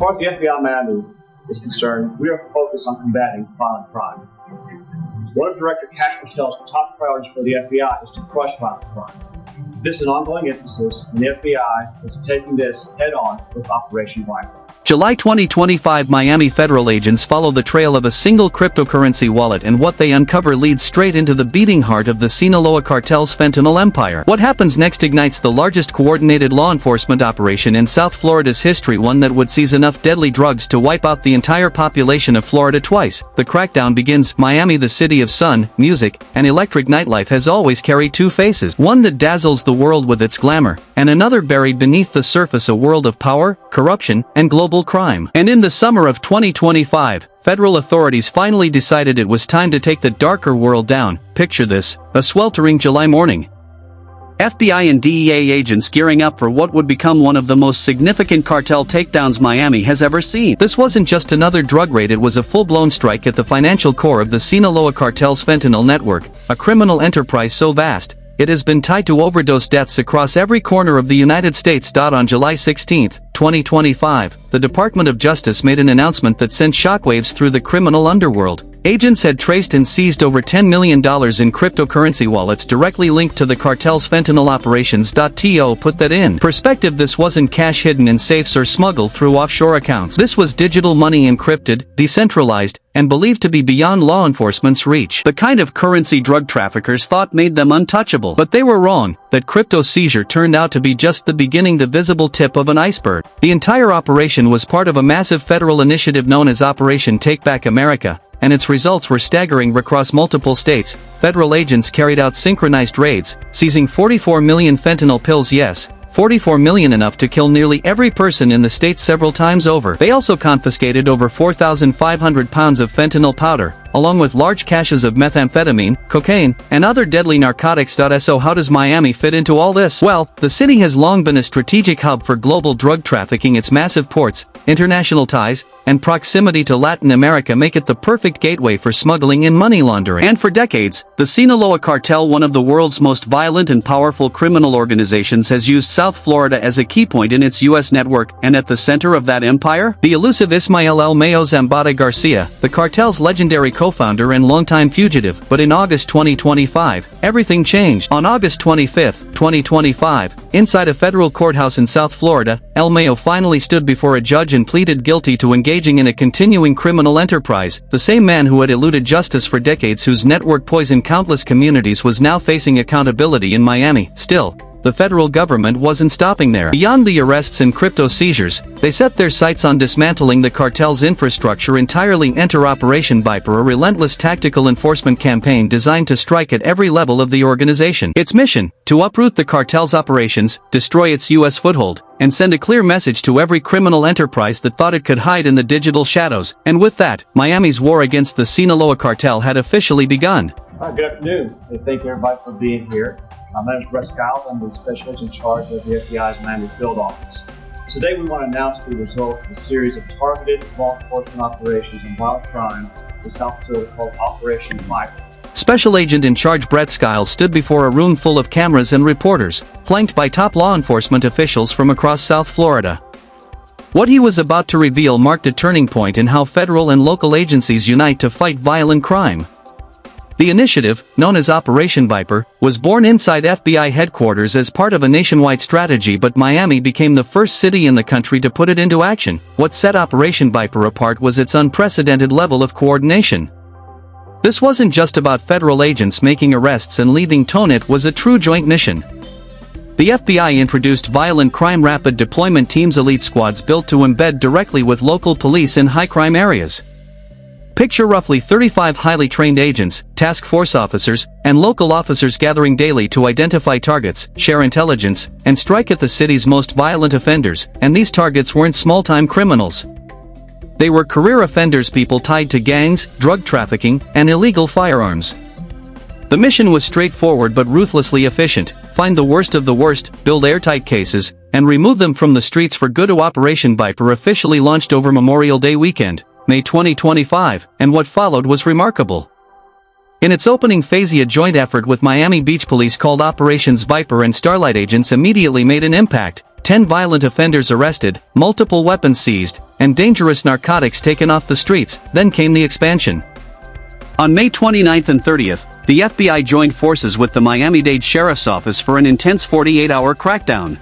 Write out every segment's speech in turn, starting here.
far as the FBI Miami is concerned, we are focused on combating violent crime. One of Director Cartel's top priorities for the FBI is to crush violent crime. This is an ongoing emphasis, and the FBI is taking this head-on with Operation Viper. July 2025 Miami federal agents follow the trail of a single cryptocurrency wallet, and what they uncover leads straight into the beating heart of the Sinaloa cartel's fentanyl empire. What happens next ignites the largest coordinated law enforcement operation in South Florida's history, one that would seize enough deadly drugs to wipe out the entire population of Florida twice. The crackdown begins. Miami, the city of sun, music, and electric nightlife, has always carried two faces, one that dazzles the world with its glamour, and another buried beneath the surface, a world of power, corruption, and global crime. And in the summer of 2025, federal authorities finally decided it was time to take the darker world down. Picture this: a sweltering July morning. FBI and DEA agents gearing up for what would become one of the most significant cartel takedowns Miami has ever seen. This wasn't just another drug raid, it was a full-blown strike at the financial core of the Sinaloa cartel's fentanyl network, a criminal enterprise so vast it has been tied to overdose deaths across every corner of the United States. On July 16, 2025, the Department of Justice made an announcement that sent shockwaves through the criminal underworld. Agents had traced and seized over $10 million in cryptocurrency wallets directly linked to the cartel's fentanyl operations. To put that in perspective, this wasn't cash hidden in safes or smuggled through offshore accounts. This was digital money, encrypted, decentralized, and believed to be beyond law enforcement's reach. The kind of currency drug traffickers thought made them untouchable. But they were wrong. That crypto seizure turned out to be just the beginning, the visible tip of an iceberg. The entire operation was part of a massive federal initiative known as Operation Take Back America, and its results were staggering. Across multiple states, federal agents carried out synchronized raids, seizing 44 million fentanyl pills. Yes, 44 million, enough to kill nearly every person in the state several times over. They also confiscated over 4,500 pounds of fentanyl powder, along with large caches of methamphetamine, cocaine, and other deadly narcotics. So how does Miami fit into all this? Well, the city has long been a strategic hub for global drug trafficking. Its massive ports, international ties, and proximity to Latin America make it the perfect gateway for smuggling and money laundering. And for decades, the Sinaloa cartel, one of the world's most violent and powerful criminal organizations, has used South Florida as a key point in its U.S. network. And at the center of that empire, the elusive Ismael El Mayo Zambada Garcia, the cartel's legendary co-founder and longtime fugitive. But in August 2025, everything changed. On August 25, 2025, inside a federal courthouse in South Florida, El Mayo finally stood before a judge and pleaded guilty to engaging in a continuing criminal enterprise. The same man who had eluded justice for decades, whose network poisoned countless communities, was now facing accountability in Miami. Still, the federal government wasn't stopping there. Beyond the arrests and crypto seizures, they set their sights on dismantling the cartel's infrastructure entirely. Enter Operation Viper, a relentless tactical enforcement campaign designed to strike at every level of the organization. Its mission: to uproot the cartel's operations, destroy its U.S. foothold, and send a clear message to every criminal enterprise that thought it could hide in the digital shadows. And with that, Miami's war against the Sinaloa cartel had officially begun. Good afternoon. Thank you everybody for being here. My name is Brett Skiles. I'm the Special Agent in charge of the FBI's Miami Field Office. Today we want to announce the results of a series of targeted law enforcement operations on violent crime in South Florida called Operation Viper. Special Agent in charge Brett Skiles stood before a room full of cameras and reporters, flanked by top law enforcement officials from across South Florida. What he was about to reveal marked a turning point in how federal and local agencies unite to fight violent crime. The initiative, known as Operation Viper, was born inside FBI headquarters as part of a nationwide strategy, but Miami became the first city in the country to put it into action. What set Operation Viper apart was its unprecedented level of coordination. This wasn't just about federal agents making arrests and leaving town, it was a true joint mission. The FBI introduced violent crime rapid deployment teams, elite squads built to embed directly with local police in high-crime areas. Picture roughly 35 highly trained agents, task force officers, and local officers gathering daily to identify targets, share intelligence, and strike at the city's most violent offenders. And these targets weren't small-time criminals. They were career offenders, people tied to gangs, drug trafficking, and illegal firearms. The mission was straightforward but ruthlessly efficient: find the worst of the worst, build airtight cases, and remove them from the streets for good. Operation Viper officially launched over Memorial Day weekend, May 2025, and what followed was remarkable. In its opening phase, a joint effort with Miami Beach Police called Operations Viper and Starlight agents immediately made an impact. 10 violent offenders arrested, multiple weapons seized, and dangerous narcotics taken off the streets. Then came the expansion. On May 29th and 30th, the FBI joined forces with the Miami-Dade Sheriff's Office for an intense 48-hour crackdown.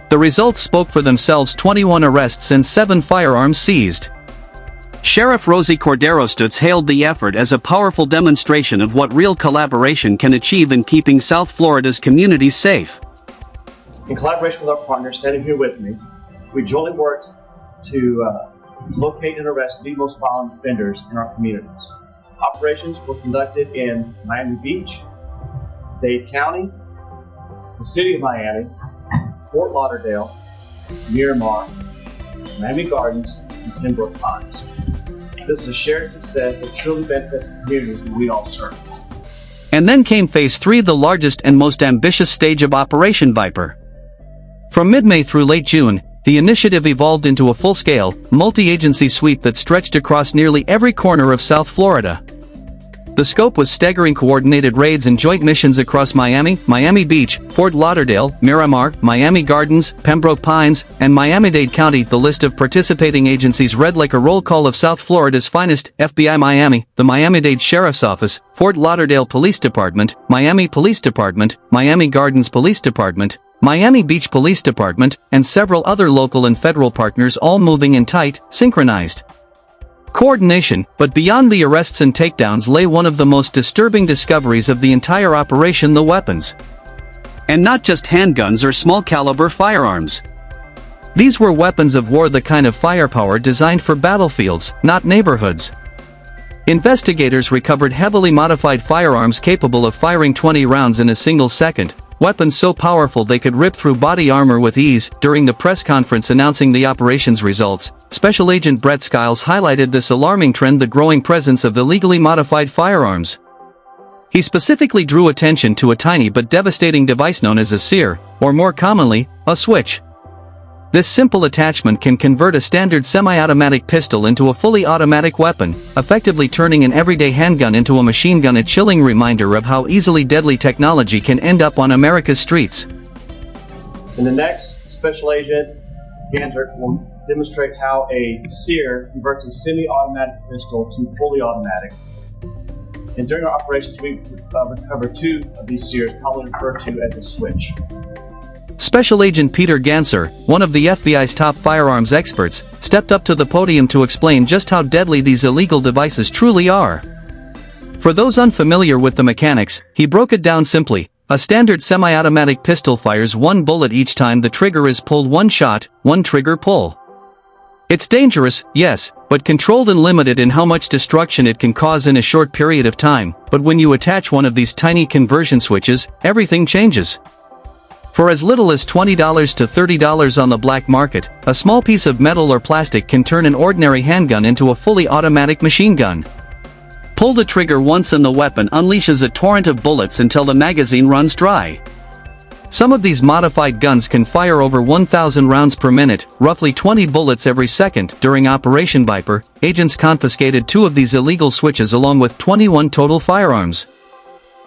The results spoke for themselves: 21 arrests and 7 firearms seized. Sheriff Rosie Cordero-Stutz hailed the effort as a powerful demonstration of what real collaboration can achieve in keeping South Florida's communities safe. In collaboration with our partners standing here with me, we jointly worked to locate and arrest the most violent offenders in our communities. Operations were conducted in Miami Beach, Dade County, the City of Miami, Fort Lauderdale, Miramar, Miami Gardens, and Pembroke Pines. This is a shared success that truly benefits the communities that we all serve. And then came Phase 3, the largest and most ambitious stage of Operation Viper. From mid-May through late June, the initiative evolved into a full-scale, multi-agency sweep that stretched across nearly every corner of South Florida. The scope was staggering: coordinated raids and joint missions across Miami, Miami Beach, Fort Lauderdale, Miramar, Miami Gardens, Pembroke Pines, and Miami-Dade County. The list of participating agencies read like a roll call of South Florida's finest: FBI Miami, the Miami-Dade Sheriff's Office, Fort Lauderdale Police Department, Miami Police Department, Miami Gardens Police Department, Miami Beach Police Department, and several other local and federal partners, all moving in tight, synchronized coordination. But beyond the arrests and takedowns lay one of the most disturbing discoveries of the entire operation: the weapons. And not just handguns or small-caliber firearms. These were weapons of war, the kind of firepower designed for battlefields, not neighborhoods. Investigators recovered heavily modified firearms capable of firing 20 rounds in a single second, weapons so powerful they could rip through body armor with ease. During the press conference announcing the operation's results, Special Agent Brett Skiles highlighted this alarming trend: the growing presence of illegally modified firearms. He specifically drew attention to a tiny but devastating device known as a SEIR, or more commonly, a switch. This simple attachment can convert a standard semi-automatic pistol into a fully automatic weapon, effectively turning an everyday handgun into a machine gun. A chilling reminder of how easily deadly technology can end up on America's streets. In the next, Special Agent Gantert will demonstrate how a SEIR converts a semi-automatic pistol to fully automatic. And during our operations, we recovered 2 of these SEIRs, commonly referred to as a switch. Special Agent Peter Ganser, one of the FBI's top firearms experts, stepped up to the podium to explain just how deadly these illegal devices truly are. For those unfamiliar with the mechanics, he broke it down simply: a standard semi-automatic pistol fires 1 bullet each time the trigger is pulled. 1 shot, 1 trigger pull. It's dangerous, yes, but controlled and limited in how much destruction it can cause in a short period of time. But when you attach one of these tiny conversion switches, everything changes. For as little as $20 to $30 on the black market, a small piece of metal or plastic can turn an ordinary handgun into a fully automatic machine gun. Pull the trigger once and the weapon unleashes a torrent of bullets until the magazine runs dry. Some of these modified guns can fire over 1,000 rounds per minute, roughly 20 bullets every second. During Operation Viper, agents confiscated 2 of these illegal switches along with 21 total firearms.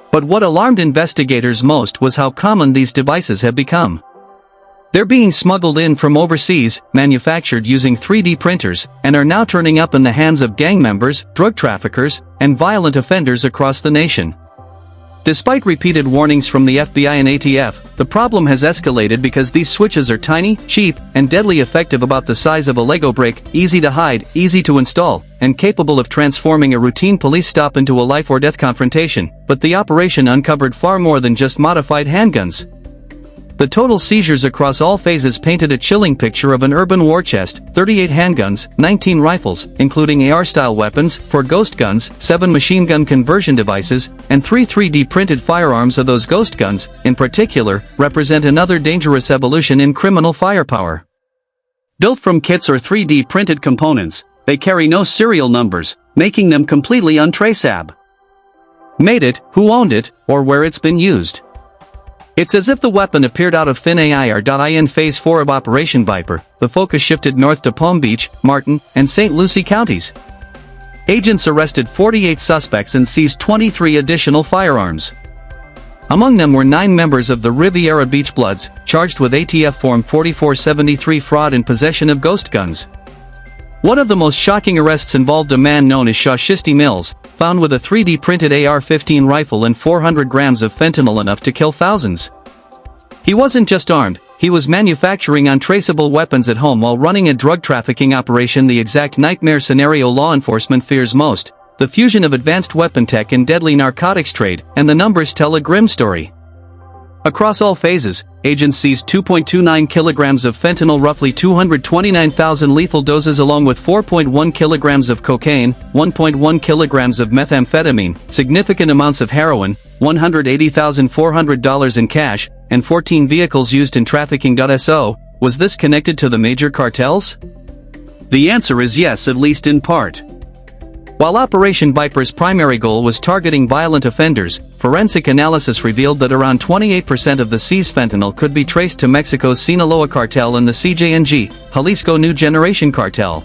But what alarmed investigators most was how common these devices have become. They're being smuggled in from overseas, manufactured using 3D printers, and are now turning up in the hands of gang members, drug traffickers, and violent offenders across the nation. Despite repeated warnings from the FBI and ATF, the problem has escalated because these switches are tiny, cheap, and deadly effective, about the size of a Lego brick, easy to hide, easy to install, and capable of transforming a routine police stop into a life-or-death confrontation. But the operation uncovered far more than just modified handguns. The total seizures across all phases painted a chilling picture of an urban war chest: 38 handguns, 19 rifles, including AR-style weapons, 4 ghost guns, 7 machine gun conversion devices, and 3 3D printed firearms. Of those ghost guns, in particular, represent another dangerous evolution in criminal firepower. Built from kits or 3D printed components, they carry no serial numbers, making them completely untraceable. Made it, who owned it, or where it's been used. It's as if the weapon appeared out of thin air. In Phase 4 of Operation Viper, the focus shifted north to Palm Beach, Martin, and St. Lucie counties. Agents arrested 48 suspects and seized 23 additional firearms. Among them were 9 members of the Riviera Beach Bloods, charged with ATF Form 4473 fraud and possession of ghost guns. One of the most shocking arrests involved a man known as Shashisty Mills, found with a 3D printed AR-15 rifle and 400 grams of fentanyl, enough to kill thousands. He wasn't just armed, he was manufacturing untraceable weapons at home while running a drug trafficking operation, the exact nightmare scenario law enforcement fears most. The fusion of advanced weapon tech and deadly narcotics trade, and the numbers tell a grim story. Across all phases, agents seized 2.29 kilograms of fentanyl, roughly 229,000 lethal doses, along with 4.1 kilograms of cocaine, 1.1 kilograms of methamphetamine, significant amounts of heroin, $180,400 in cash, and 14 vehicles used in trafficking. So, was this connected to the major cartels? The answer is yes, at least in part. While Operation Viper's primary goal was targeting violent offenders, forensic analysis revealed that around 28% of the seized fentanyl could be traced to Mexico's Sinaloa cartel and the CJNG, Jalisco New Generation cartel.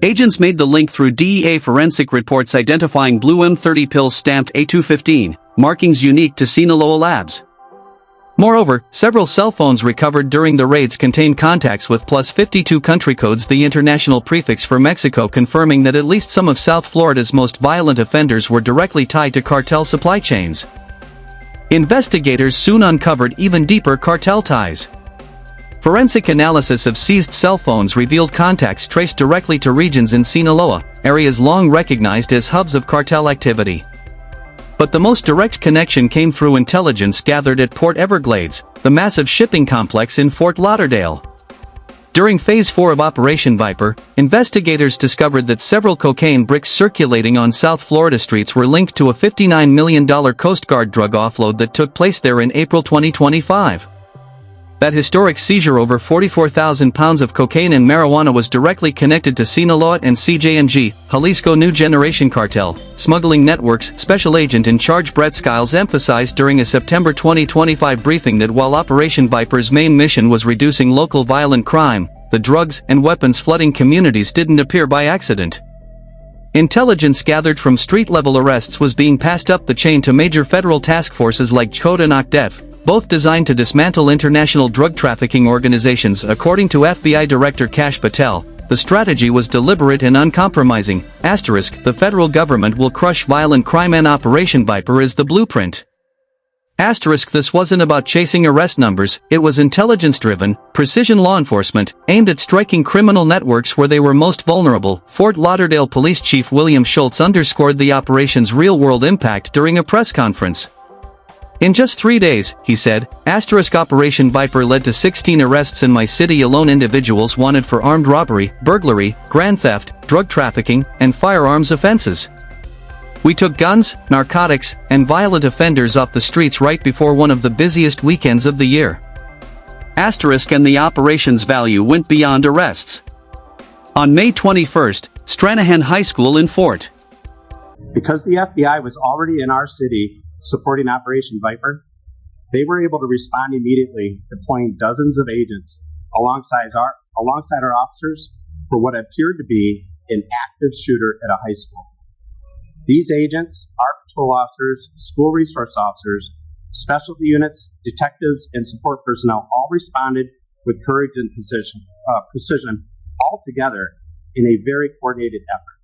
Agents made the link through DEA forensic reports identifying blue M30 pills stamped A215, markings unique to Sinaloa labs. Moreover, several cell phones recovered during the raids contained contacts with +52 country codes, the international prefix for Mexico, confirming that at least some of South Florida's most violent offenders were directly tied to cartel supply chains. Investigators soon uncovered even deeper cartel ties. Forensic analysis of seized cell phones revealed contacts traced directly to regions in Sinaloa, areas long recognized as hubs of cartel activity. But the most direct connection came through intelligence gathered at Port Everglades, the massive shipping complex in Fort Lauderdale. During Phase 4 of Operation Viper, investigators discovered that several cocaine bricks circulating on South Florida streets were linked to a $59 million Coast Guard drug offload that took place there in April 2025. That historic seizure, over 44,000 pounds of cocaine and marijuana, was directly connected to Sinaloa and CJNG, Jalisco New Generation cartel, smuggling networks. Special Agent in Charge Brett Skiles emphasized during a September 2025 briefing that while Operation Viper's main mission was reducing local violent crime, the drugs and weapons flooding communities didn't appear by accident. Intelligence gathered from street-level arrests was being passed up the chain to major federal task forces like CHOTA and OCDEF, both designed to dismantle international drug trafficking organizations. According to FBI Director Kash Patel, the strategy was deliberate and uncompromising. The federal government will crush violent crime, and Operation Viper is the blueprint. This wasn't about chasing arrest numbers, it was intelligence-driven, precision law enforcement, aimed at striking criminal networks where they were most vulnerable. Fort Lauderdale Police Chief William Schultz underscored the operation's real-world impact during a press conference. In just 3 days, he said, Operation Viper led to 16 arrests in my city alone, individuals wanted for armed robbery, burglary, grand theft, drug trafficking, and firearms offenses. We took guns, narcotics, and violent offenders off the streets right before one of the busiest weekends of the year. And the operation's value went beyond arrests. On May 21st, Stranahan High School in Fort. Because the FBI was already in our city supporting Operation Viper, they were able to respond immediately, deploying dozens of agents alongside our officers for what appeared to be an active shooter at a high school. These agents, our patrol officers, school resource officers, specialty units, detectives, and support personnel all responded with courage and precision, all together in a very coordinated effort.